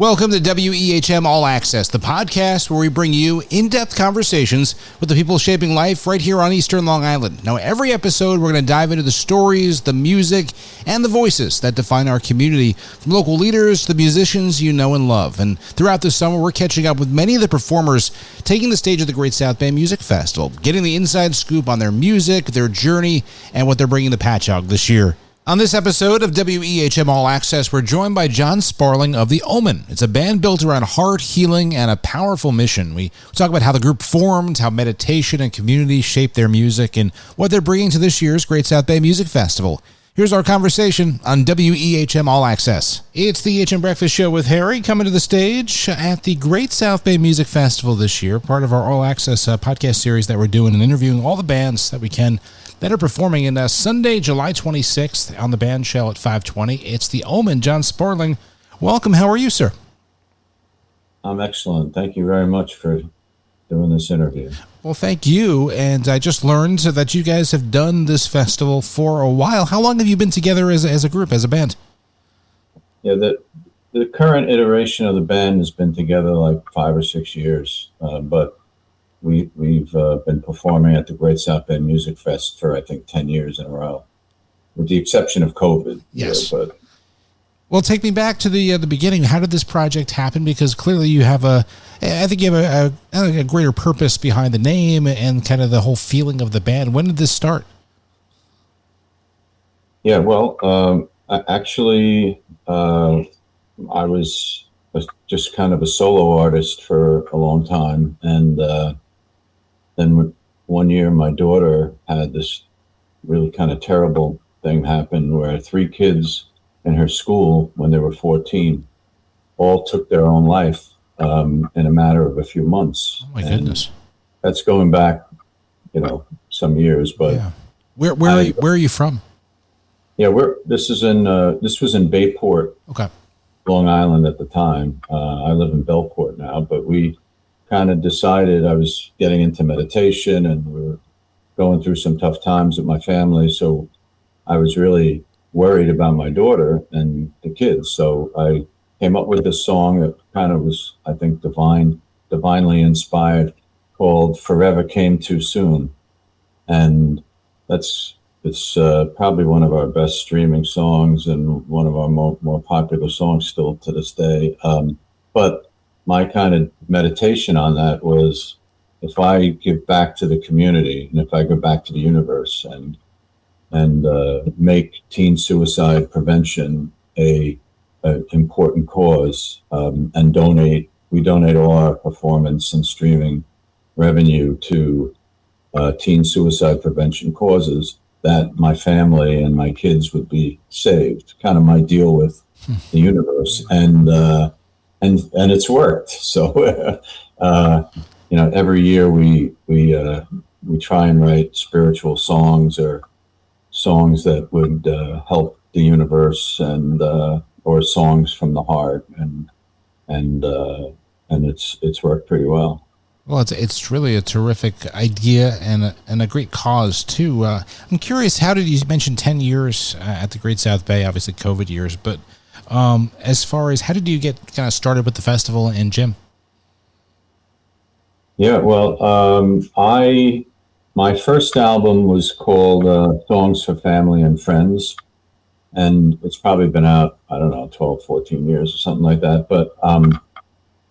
Welcome to WEHM All Access, the podcast where we bring you in-depth conversations with the people shaping life right here on Eastern Long Island. Now, every episode, we're going to dive into the stories, the music, and the voices that define our community, from local leaders to the musicians you know and love. And throughout the summer, we're catching up with many of the performers taking the stage at the Great South Bay Music Festival, getting the inside scoop on their music, their journey, and what they're bringing to Patchogue this year. On this episode of WEHM All Access, we're joined by John Sparling of the Omen. It's a band built around heart healing and a powerful mission. We talk about how the group formed, how meditation and community shaped their music, and what they're bringing to this year's Great South Bay Music Festival. Here's our conversation on WEHM All Access. It's the EHM Breakfast Show with Harry coming to the stage at the Great South Bay Music Festival this year, part of our All Access podcast series that we're doing and interviewing all the bands that we can that are performing in Sunday, July 26th on the band shell at 5:20. It's the Omen. John Sparling, welcome. How are you, sir? I'm excellent. Thank you very much for doing this interview. Well, thank you. And I just learned that you guys have done this festival for a while. How long have you been together as a group, as a band? Yeah, the current iteration of the band has been together like 5 or 6 years, but we've been performing at the Great South Bay Music Fest for, I think, 10 years in a row, with the exception of COVID. Yes. Yeah, Well, take me back to the beginning. How did this project happen? Because clearly you have a greater purpose behind the name and kind of the whole feeling of the band. When did this start? Yeah, well, I was just kind of a solo artist for a long time, and then one year my daughter had this really kind of terrible thing happen where 3 kids in her school, when they were 14, all took their own life in a matter of a few months. Oh my goodness! That's going back, some years. But yeah. Where are you from? Yeah, this was in Bayport, okay, Long Island at the time. I live in Bayport now, but we kind of decided I was getting into meditation, and we were going through some tough times with my family, so I was really worried about my daughter and the kids. So I came up with this song that kind of was, I think, divinely inspired, called Forever Came Too Soon. And it's probably one of our best streaming songs and one of our more popular songs still to this day. But my kind of meditation on that was, if I give back to the community and if I go back to the universe and make teen suicide prevention a important cause, and we donate all our performance and streaming revenue to teen suicide prevention causes, that my family and my kids would be saved. Kind of my deal with the universe, and it's worked. So every year we try and write spiritual songs or songs that would help the universe, and or songs from the heart, and it's worked pretty well. Well, it's really a terrific idea and a great cause too. I'm curious, how did you mention 10 years at the Great South Bay? Obviously, COVID years, but as far as how did you get kind of started with the festival and Jim? Yeah, well, my first album was called Songs for Family and Friends, and it's probably been out, I don't know, 12, 14 years or something like that. But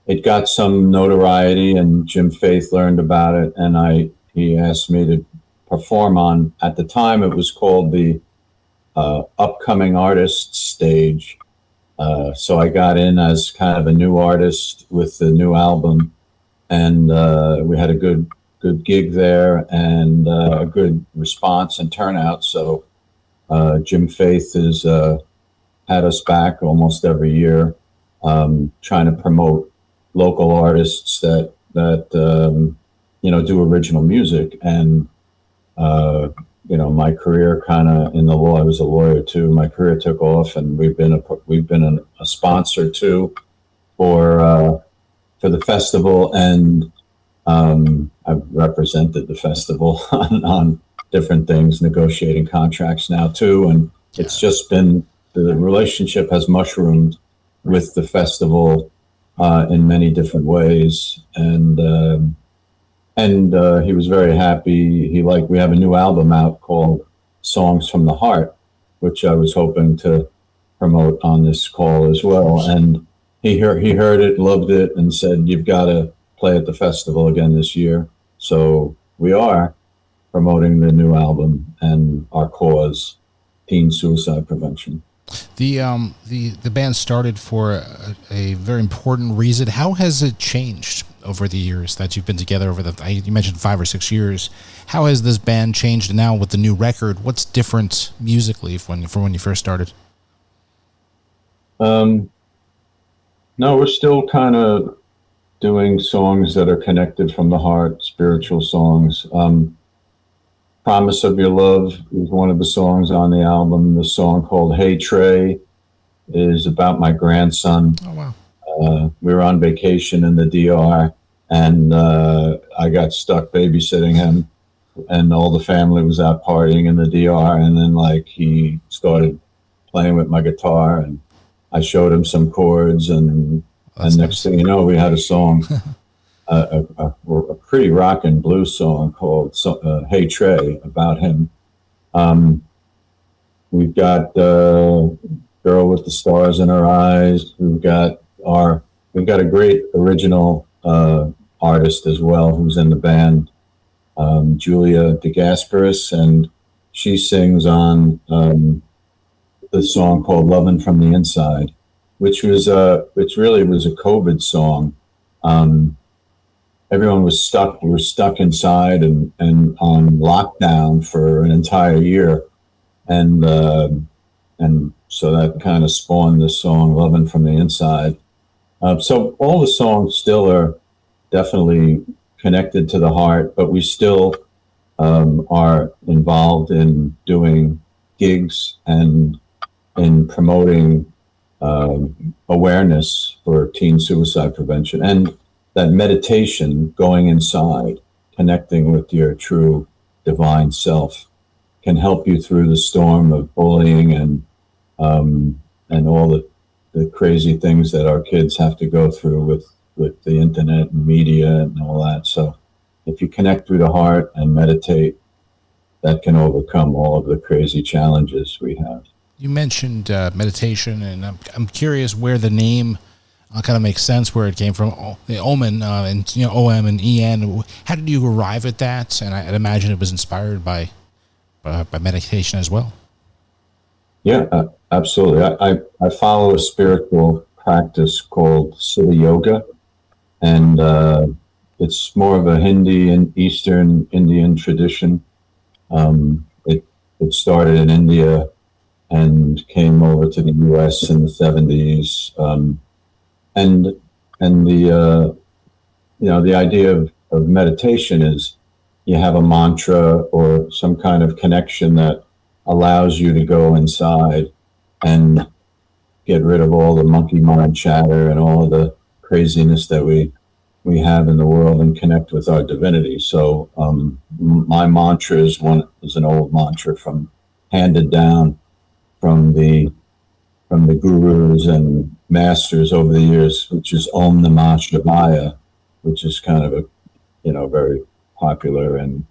it got some notoriety, and Jim Faith learned about it, and he asked me to perform on, at the time it was called the Upcoming Artists stage. So I got in as kind of a new artist with the new album, and we had a good gig there, and a good response and turnout. So Jim Faith has had us back almost every year, trying to promote local artists that do original music. And my career kind of in the law, I was a lawyer too. My career took off, and we've been a sponsor too for the festival, and I've represented the festival on different things, negotiating contracts now too. And it's just been, the relationship has mushroomed with the festival in many different ways, and he was very happy. We have a new album out called Songs from the Heart, which I was hoping to promote on this call as well. And he heard it, loved it, and said, "You've got to play at the festival again this year." So we are promoting the new album and our cause, teen suicide prevention. The band started for a very important reason. How has it changed over the years that you've been together? You mentioned 5 or 6 years. How has this band changed now with the new record? What's different musically from when you first started? No, we're still kind of doing songs that are connected from the heart, spiritual songs. Promise of Your Love is one of the songs on the album. The song called Hey Trey is about my grandson. Oh, wow. We were on vacation in the DR, and I got stuck babysitting him, and all the family was out partying in the DR, and then he started playing with my guitar, and I showed him some chords, and next thing you know, we had a song. A pretty rock and blues song called Hey Trey about him. We've got Girl with the Stars in Her Eyes. We've got a great original artist as well who's in the band, Julia DeGasperis, and she sings on the song called Lovin' from the Inside, which really was a COVID song. Everyone was stuck. We were stuck inside and on lockdown for an entire year, and so that kind of spawned this song "Lovin' from the Inside." So all the songs still are definitely connected to the heart, but we still are involved in doing gigs and in promoting awareness for teen suicide prevention, and that meditation, going inside, connecting with your true divine self, can help you through the storm of bullying and all the crazy things that our kids have to go through with the internet and media and all that. So if you connect through the heart and meditate, that can overcome all of the crazy challenges we have. You mentioned meditation, and I'm curious where the name kind of makes sense, where it came from. The Omen, and OM and EN. How did you arrive at that? And I'd imagine it was inspired by meditation as well. Yeah, absolutely. I follow a spiritual practice called Siddha Yoga, and it's more of a Hindi and Eastern Indian tradition. It started in India and came over to the U.S. in the 70s. And the the idea of meditation is you have a mantra or some kind of connection that allows you to go inside and get rid of all the monkey mind chatter and all of the craziness that we have in the world and connect with our divinity. So my mantra is an old mantra handed down from the gurus and masters over the years, which is Om Namah Shivaya, which is kind of a very popular and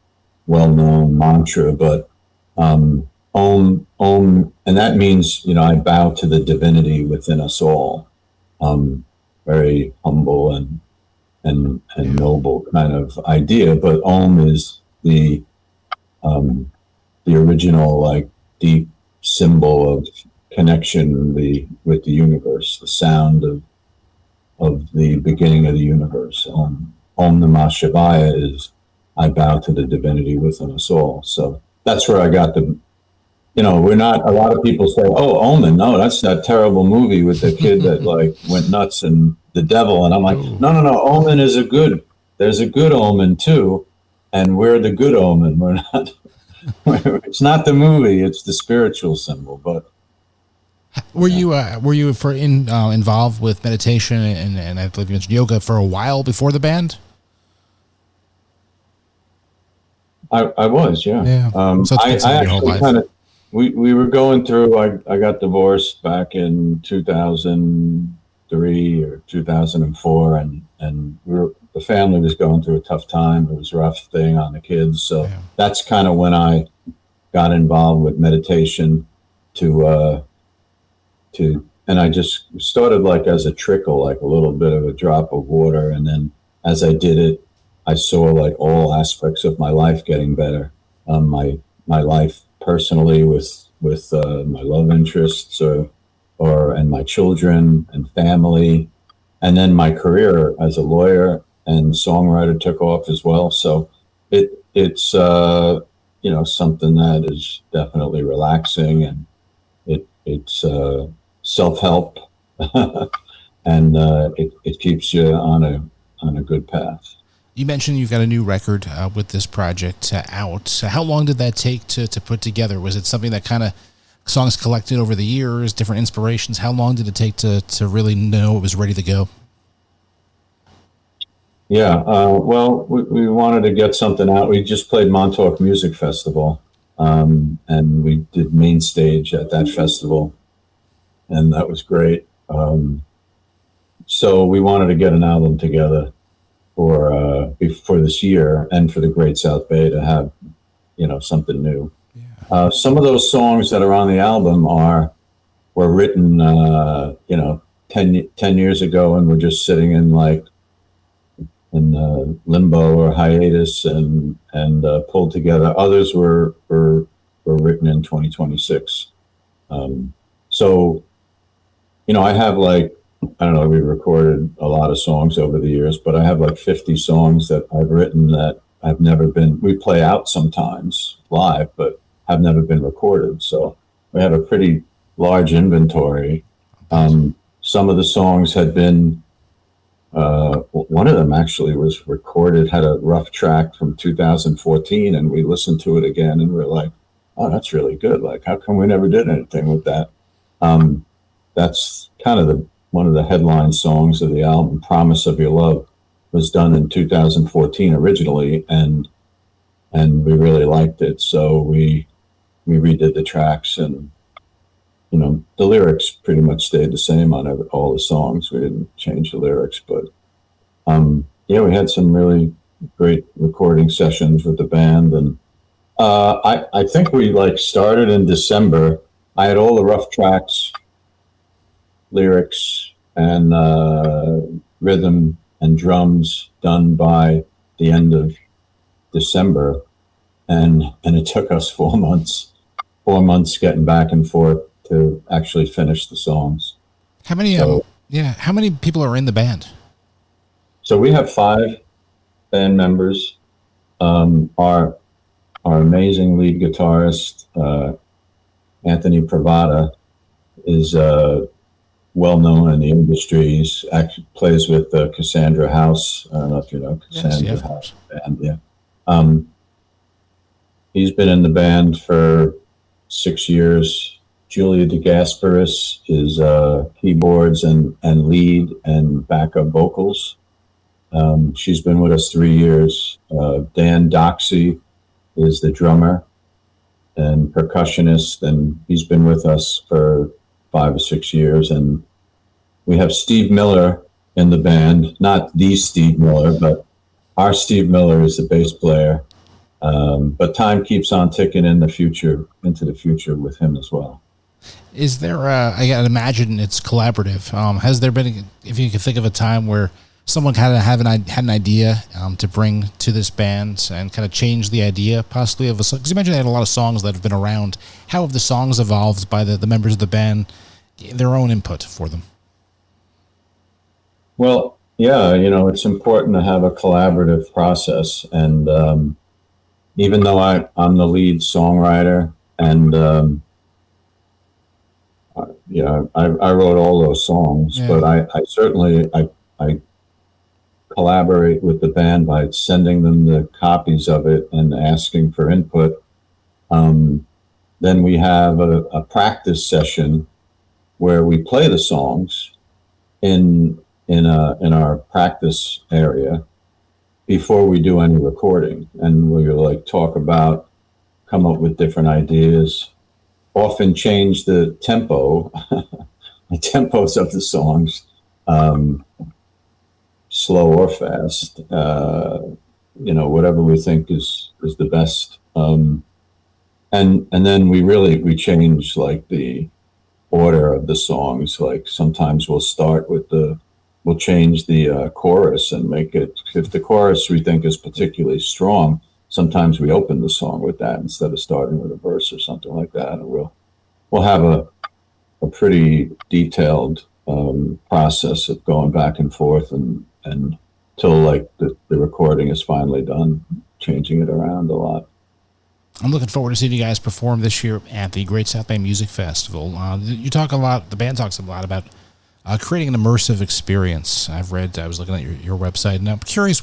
well-known mantra. But Om, and that means I bow to the divinity within us all. Very humble and noble kind of idea. But Om is the original deep symbol of connection with the universe, the sound of the beginning of the universe. Om Namah Shivaya is I bow to the divinity within us all. So that's where I got we're not, a lot of people say, oh, Omen, no, that's that terrible movie with the kid that went nuts and the devil. And I'm like, no, Omen is there's a good omen too. And we're the good omen. We're not, it's not the movie, it's the spiritual symbol. But were you involved with meditation and I believe you mentioned yoga for a while before the band? I was, yeah. So I actually kind of, we were going through, I got divorced back in 2000, 2003 or 2004, and the family was going through a tough time. It was a rough thing on the kids. So Yeah. that's kind of when I got involved with meditation and I just started like as a trickle, like a little bit of a drop of water. And then as I did it, I saw like all aspects of my life getting better. My life personally with my love interests and my children and family, and then my career as a lawyer and songwriter took off as well. So it's something that is definitely relaxing, and it's self-help and it keeps you on a good path. You mentioned you've got a new record with this project out. How long did that take to put together? Was it something that kind of songs collected over the years, different inspirations? How long did it take to really know it was ready to go? Yeah, well, we wanted to get something out. We just played Montauk Music Festival, and we did main stage at that festival, and that was great. So we wanted to get an album together for this year and for the Great South Bay to have, something new. Yeah. Some of those songs that are on the album were written, 10 years ago, and were just sitting in limbo or hiatus and pulled together. Others were written in 2026. So, I have I don't know, we recorded a lot of songs over the years, but I have 50 songs that I've written that I've never we play out sometimes live, but have never been recorded. So we have a pretty large inventory. Some of the songs had been, one of them actually was recorded, had a rough track from 2014, and we listened to it again and we're like, oh, that's really good. How come we never did anything with that? That's kind of one of the headline songs of the album. Promise of Your Love was done in 2014 originally, and we really liked it. So we redid the tracks, and the lyrics pretty much stayed the same on all the songs. We didn't change the lyrics, but we had some really great recording sessions with the band, and I think we started in December. I had all the rough tracks, lyrics, and rhythm and drums done by the end of December, and it took us 4 months getting back and forth to actually finish the songs. How many how many people are in the band? So we have 5 band members. Our amazing lead guitarist, Anthony Pravada, is well known in the industry. He's actually plays with Cassandra House. I don't know if you know Cassandra House band. Yeah. He's been in the band for 6 years. Julia DeGasperis is keyboards and lead and backup vocals. She's been with us 3 years. Dan Doxey is the drummer and percussionist, and he's been with us for 5 or 6 years. And we have Steve Miller in the band, not the Steve Miller, but our Steve Miller is the bass player. But time keeps on ticking into the future with him as well. Is there I gotta imagine it's collaborative. Has there been, if you can think of a time where someone kind of had an idea to bring to this band and kind of change the idea possibly of a song? Because you mentioned they had a lot of songs that have been around. How have the songs evolved by the members of the band, their own input for them? Well, yeah, it's important to have a collaborative process. And even though I'm the lead songwriter, and I wrote all those songs, but I certainly collaborate with the band by sending them the copies of it and asking for input. Then we have a practice session where we play the songs in our practice area before we do any recording, and we come up with different ideas, often change the tempos of the songs slow or fast, whatever we think is the best. And then we change like the order of the songs. Like sometimes we'll change the chorus and make it, if the chorus we think is particularly strong, sometimes we open the song with that instead of starting with a verse or something like that. And we'll have a pretty detailed process of going back and forth and till like the recording is finally done, changing it around a lot. I'm looking forward to seeing you guys perform this year at the Great South Bay Music Festival. You talk a lot, the band talks a lot about creating an immersive experience. I was looking at your website, and I'm curious,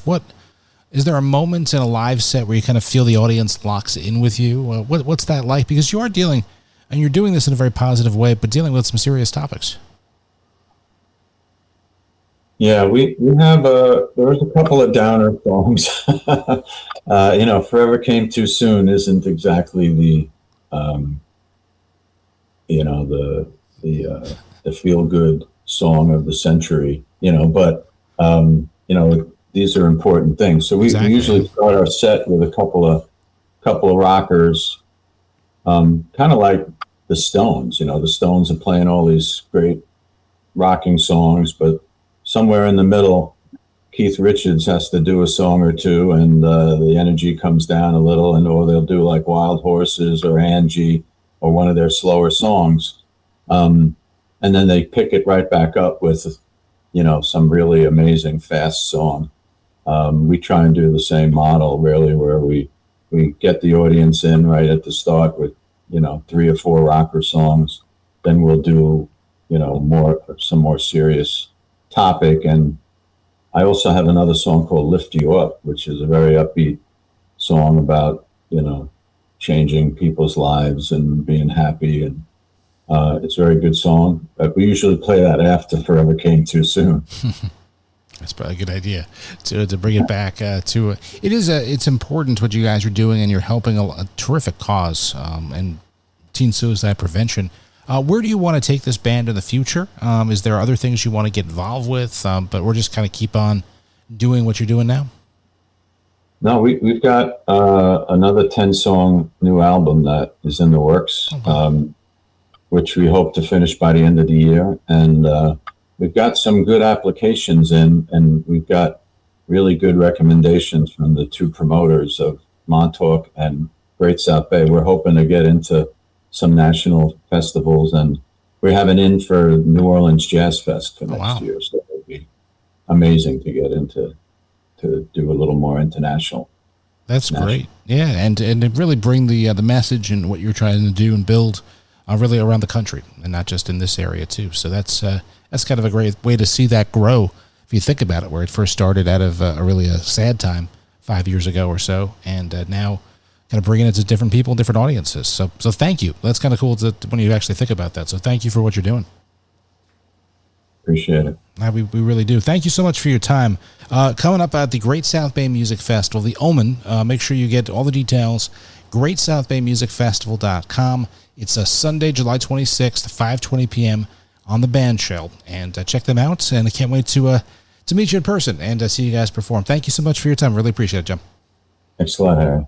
is there a moment in a live set where you kind of feel the audience locks in with you? What's that like? Because you are dealing, and you're doing this in a very positive way, but dealing with some serious topics. Yeah, we have there's a couple of downer songs. Forever Came Too Soon isn't exactly the feel good song of the century, but these are important things. So we usually start our set with a couple of rockers, kind of like the Stones. The Stones are playing all these great rocking songs, but somewhere in the middle, Keith Richards has to do a song or two, and the energy comes down a little, or they'll do like Wild Horses or Angie or one of their slower songs, and then they pick it right back up with, some really amazing fast song. We try and do the same model, really, where we get the audience in right at the start with 3 or 4 rocker songs, then we'll do some more serious topic. And I also have another song called Lift You Up, which is a very upbeat song about changing people's lives and being happy, and it's a very good song, but we usually play that after Forever Came Too Soon. That's probably a good idea to bring it back to it's important what you guys are doing, and you're helping a terrific cause and teen suicide prevention. Where do you want to take this band in the future? Is there other things you want to get involved with? But we're just kind of keep on doing what you're doing now? No, we've got another 10-song new album that is in the works, which we hope to finish by the end of the year. And we've got some good applications in, and we've got really good recommendations from the 2 promoters of Montauk and Great South Bay. We're hoping to get into some national festivals, and we're having in for New Orleans Jazz Fest for next year. So it'll be amazing to get into, to do a little more international. That's great. Yeah. And to really bring the message and what you're trying to do and build really around the country, and not just in this area too. So that's kind of a great way to see that grow. If you think about it, where it first started out of a sad time 5 years ago or so, and now kind of bringing it to different people, different audiences. So thank you. That's kind of cool when you actually think about that. So thank you for what you're doing. Appreciate it. We really do. Thank you so much for your time. Coming up at the Great South Bay Music Festival, the Omen, make sure you get all the details, greatsouthbaymusicfestival.com. It's a Sunday, July 26th, 5:20 p.m. on the band shell. And check them out. And I can't wait to meet you in person and see you guys perform. Thank you so much for your time. Really appreciate it, Jim. Thanks a lot, Harry.